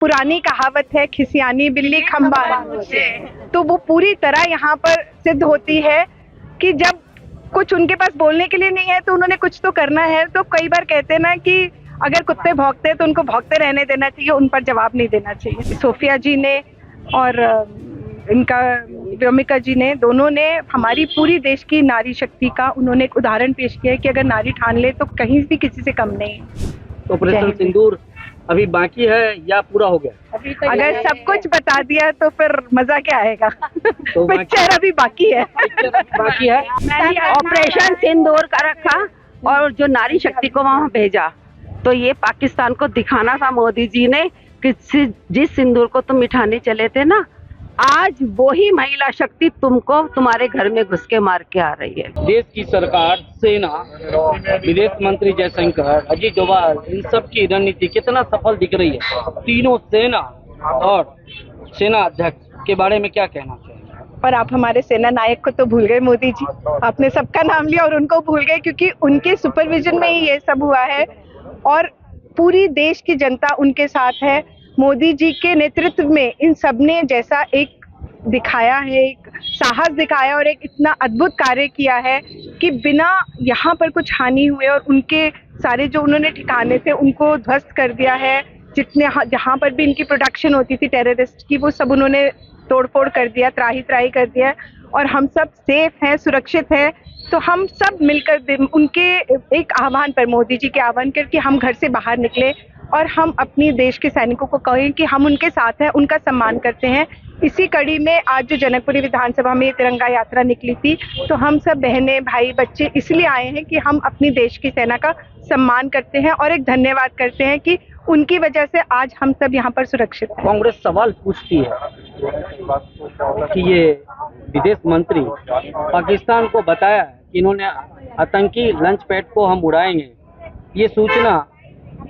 पुरानी कहावत है, खिसियानी बिल्ली खंबा, तो वो पूरी तरह यहाँ पर सिद्ध होती है कि जब कुछ उनके पास बोलने के लिए नहीं है तो उन्होंने कुछ तो करना है। तो कई बार कहते हैं ना कि अगर कुत्ते भौंकते हैं तो उनको भौंकते रहने देना चाहिए, उन पर जवाब नहीं देना चाहिए। सोफिया जी ने और इनका व्योमिका जी ने, दोनों ने हमारी पूरी देश की नारी शक्ति का उन्होंने एक उदाहरण पेश किया है कि अगर नारी ठान ले तो कहीं भी किसी से कम नहीं है। ऑपरेशन सिंदूर अभी बाकी है या पूरा हो गया? अगर सब कुछ बता दिया तो फिर मजा क्या आएगा। तो पिक्चर अभी बाकी है। बाकी है। मैंने ऑपरेशन सिंदूर का रखा और जो नारी शक्ति को वहाँ भेजा, तो ये पाकिस्तान को दिखाना था मोदी जी ने कि जिस सिंदूर को तुम मिठाने चले थे ना, आज वही महिला शक्ति तुमको तुम्हारे घर में घुस के मार के आ रही है। देश की सरकार, सेना, विदेश मंत्री जयशंकर, अजीत डोभाल, इन सब की रणनीति कितना सफल दिख रही है। तीनों सेना और सेना अध्यक्ष के बारे में क्या कहना चाहिए? और आप हमारे सेना नायक को तो भूल गए मोदी जी, आपने सबका नाम लिया और उनको भूल गए, क्योंकि उनके सुपरविजन में ही ये सब हुआ है और पूरी देश की जनता उनके साथ है। मोदी जी के नेतृत्व में इन सबने जैसा एक दिखाया है, एक साहस दिखाया और एक इतना अद्भुत कार्य किया है कि बिना यहाँ पर कुछ हानि हुए और उनके सारे जो उन्होंने ठिकाने थे उनको ध्वस्त कर दिया है। जितने जहाँ पर भी इनकी प्रोडक्शन होती थी टेररिस्ट की, वो सब उन्होंने तोड़फोड़ कर दिया, त्राही त्राही कर दिया और हम सब सेफ हैं, सुरक्षित हैं। तो हम सब मिलकर उनके एक आह्वान पर, मोदी जी के आह्वान करके हम घर से बाहर निकले और हम अपनी देश के सैनिकों को कहें कि हम उनके साथ हैं, उनका सम्मान करते हैं। इसी कड़ी में आज जो जनकपुरी विधानसभा में तिरंगा यात्रा निकली थी, तो हम सब बहनें, भाई, बच्चे इसलिए आए हैं कि हम अपनी देश की सेना का सम्मान करते हैं और एक धन्यवाद करते हैं कि उनकी वजह से आज हम सब यहाँ पर सुरक्षित हैं। कांग्रेस सवाल पूछती है कि ये विदेश मंत्री पाकिस्तान को बताया कि इन्होंने आतंकी लंच पैड को हम उड़ाएंगे, ये सूचना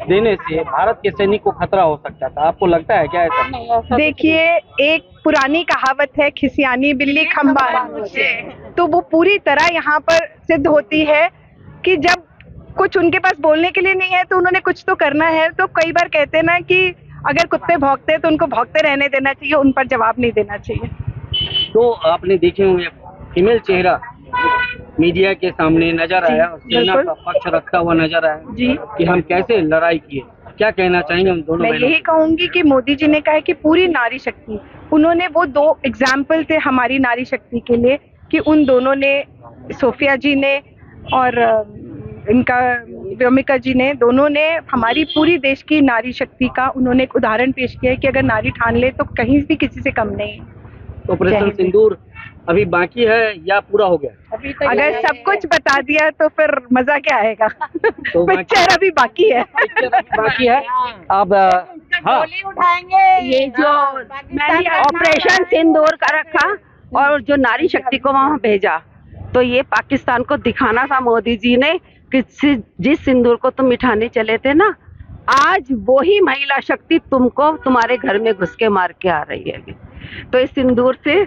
देने से भारत के सैनिक को खतरा हो सकता था। आपको लगता है क्या ऐसा? देखिए, एक पुरानी कहावत है, खिसियानी बिल्ली खंबा, तो वो पूरी तरह यहाँ पर सिद्ध होती है कि जब कुछ उनके पास बोलने के लिए नहीं है तो उन्होंने कुछ तो करना है। तो कई बार कहते हैं ना कि अगर कुत्ते भौंकते हैं तो उनको भौंकते रहने देना चाहिए, उन पर जवाब नहीं देना चाहिए। तो आपने देखे होंगे फीमेल चेहरा मीडिया के सामने नजर आया और सेना का पक्ष रखता हुआ नजर आया जी, कि हम कैसे लड़ाई किए। क्या कहना चाहेंगे उन दोनों? मैं यही कहूंगी कि मोदी जी ने कहा कि पूरी नारी शक्ति, उन्होंने वो दो एग्जाम्पल थे हमारी नारी शक्ति के लिए कि उन दोनों ने, सोफिया जी ने और इनका व्योमिका जी ने, दोनों ने हमारी पूरी देश की नारी शक्ति का उन्होंने एक उदाहरण पेश किया है कि अगर नारी ठान ले तो कहीं भी किसी से कम नहीं है। ऑपरेशन सिंदूर अभी बाकी है या पूरा हो गया? अगर सब कुछ बता दिया तो फिर मजा क्या आएगा। तो पिक्चर अभी बाकी है। बाकी है। अब हाँ, उठाएंगे। ये जो मैंने ऑपरेशन सिंदूर का रखा और जो नारी शक्ति को वहाँ भेजा, तो ये पाकिस्तान को दिखाना था मोदी जी ने कि जिस सिंदूर को तुम मिठाने चले थे ना, आज वही महिला शक्ति तुमको तुम्हारे घर में घुस के मार के आ रही है। तो इस सिंदूर से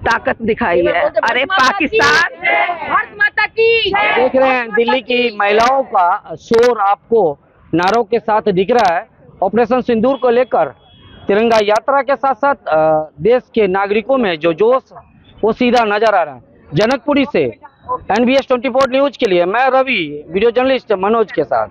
ताकत दिखाई है। अरे पाकिस्तान, भारत माता की। देख रहे हैं दिल्ली की महिलाओं का शोर आपको नारों के साथ दिख रहा है। ऑपरेशन सिंदूर को लेकर तिरंगा यात्रा के साथ साथ देश के नागरिकों में जो जोश वो सीधा नजर आ रहा है। जनकपुरी से NBS 24 न्यूज के लिए मैं रवि, वीडियो जर्नलिस्ट मनोज के साथ।